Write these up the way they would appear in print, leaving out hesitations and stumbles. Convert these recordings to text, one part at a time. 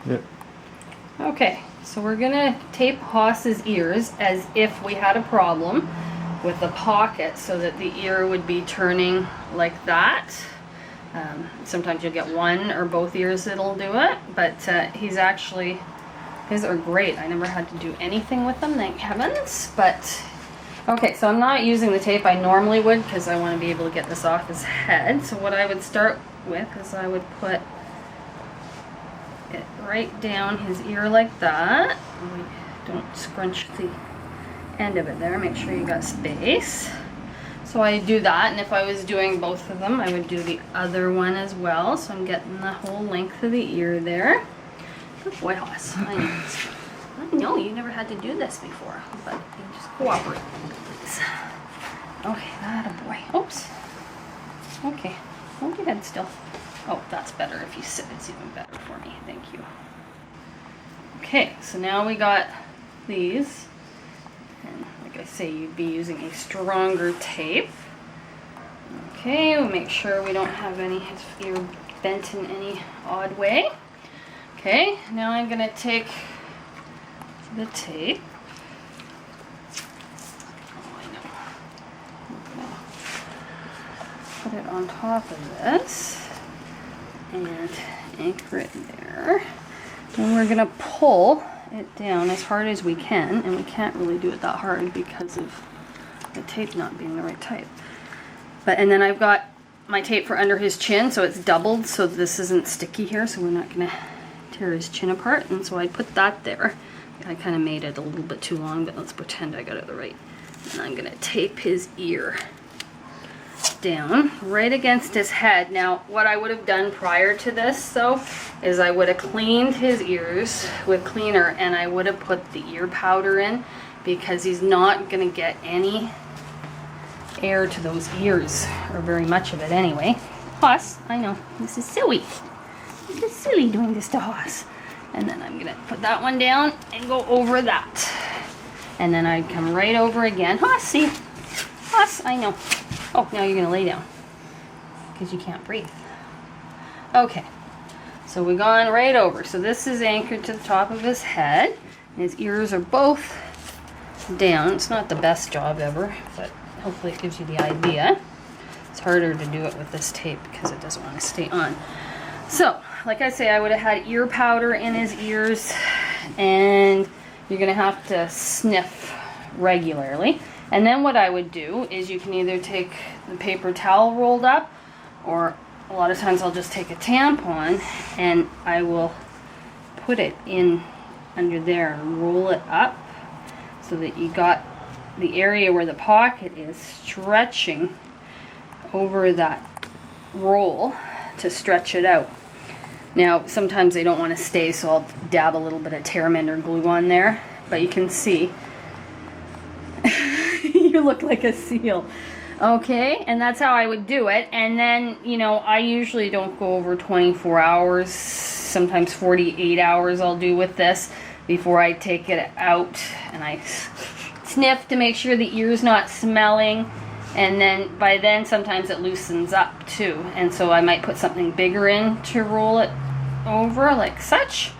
Yep. Okay, so we're gonna tape Haas's ears as if we had a problem with the pocket so that the ear would be turning like that. Sometimes you'll get one or both ears that'll do it, but his are great. I never had to do anything with them, thank heavens. But okay, so I'm not using the tape I normally would because I want to be able to get this off his head. So what I would start with is I would put it right down his ear like that. Don't scrunch the end of it there, make sure you got space. So I do that, and if I was doing both of them, I would do the other one as well. So I'm getting the whole length of the ear there. Good boy, Haas. I know you never had to do this before, but you just cooperate, please. Okay, that a boy. Oops. Okay, hold your head still. Oh, that's better. If you sit, it's even better for me. Thank you. Okay, so now we got these. And like I say, you'd be using a stronger tape. Okay, we'll make sure we don't have his ear bent in any odd way. Okay, now I'm going to take the tape. Oh, I know. Put it on top of this and anchor it there. And we're going to pull it down as hard as we can, and we can't really do it that hard because of the tape not being the right type. And then I've got my tape for under his chin, so it's doubled so this isn't sticky here, so we're not going to tear his chin apart. And so I put that there. I kind of made it a little bit too long, but let's pretend I got it right. And I'm going to tape his ear down right against his head. Now what I would have done prior to this though is I would have cleaned his ears with cleaner, and I would have put the ear powder in because he's not going to get any air to those ears, or very much of it anyway. Haas, I know, this is silly. This is silly doing this to Haas. And then I'm going to put that one down and go over that. And then I come right over again. Haas, see? Haas, I know. Oh, now you're going to lay down because you can't breathe. Okay, so we've gone right over. So this is anchored to the top of his head. And his ears are both down. It's not the best job ever, but hopefully it gives you the idea. It's harder to do it with this tape because it doesn't want to stay on. So, like I say, I would have had ear powder in his ears, and you're going to have to sniff regularly. And then what I would do is you can either take the paper towel rolled up, or a lot of times I'll just take a tampon and I will put it in under there and roll it up so that you got the area where the pocket is stretching over that roll to stretch it out. Now sometimes they don't want to stay, so I'll dab a little bit of Tearmender glue on there, but you can see you look like a seal. Okay, and that's how I would do it. And then, you know, I usually don't go over 24 hours, sometimes 48 hours I'll do with this before I take it out, and I sniff to make sure the ear's not smelling. And then by then sometimes it loosens up too, and so I might put something bigger in to roll it over like such.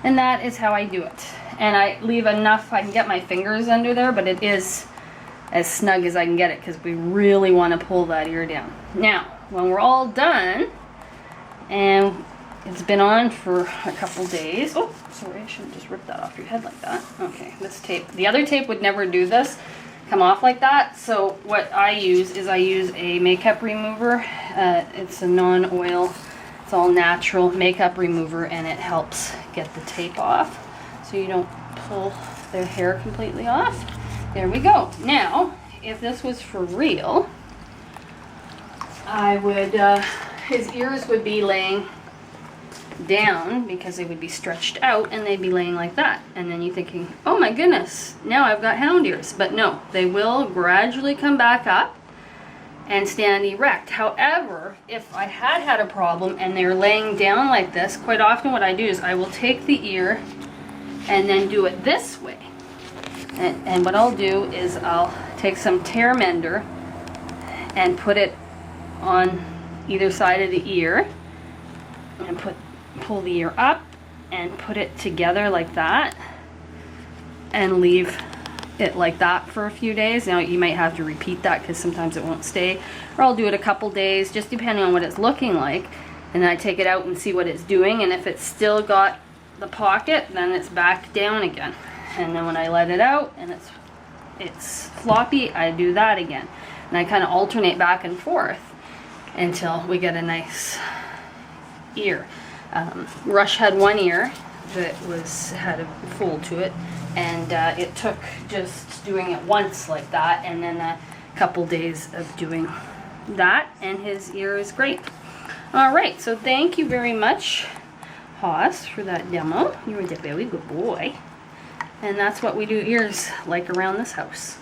And that is how I do it. And I leave enough, I can get my fingers under there, but it is as snug as I can get it because we really want to pull that ear down. Now, when we're all done, and it's been on for a couple days. Oh, sorry, I shouldn't just rip that off your head like that. Okay, this tape. The other tape would never do this, come off like that. So what I use is I use a makeup remover. It's a non-oil, it's all natural makeup remover, and it helps get the tape off so you don't pull their hair completely off. There we go. Now, if this was for real, I would, his ears would be laying down because they would be stretched out and they'd be laying like that. And then you're thinking, oh my goodness, now I've got hound ears. But no, they will gradually come back up and stand erect. However, if I had a problem and they're laying down like this, quite often what I do is I will take the ear and then do it this way. And what I'll do is I'll take some Tearmender and put it on either side of the ear and pull the ear up and put it together like that and leave it like that for a few days. Now you might have to repeat that because sometimes it won't stay, or I'll do it a couple days just depending on what it's looking like, and then I take it out and see what it's doing, and if it's still got the pocket, then it's back down again. And then when I let it out and it's floppy, I do that again, and I kind of alternate back and forth until we get a nice ear. Rush had one ear that had a fold to it, and it took just doing it once like that and then a couple days of doing that, and his ear is great. Alright, so thank you very much, Haas, for that demo. You were a very good boy. And that's what we do ears like around this house.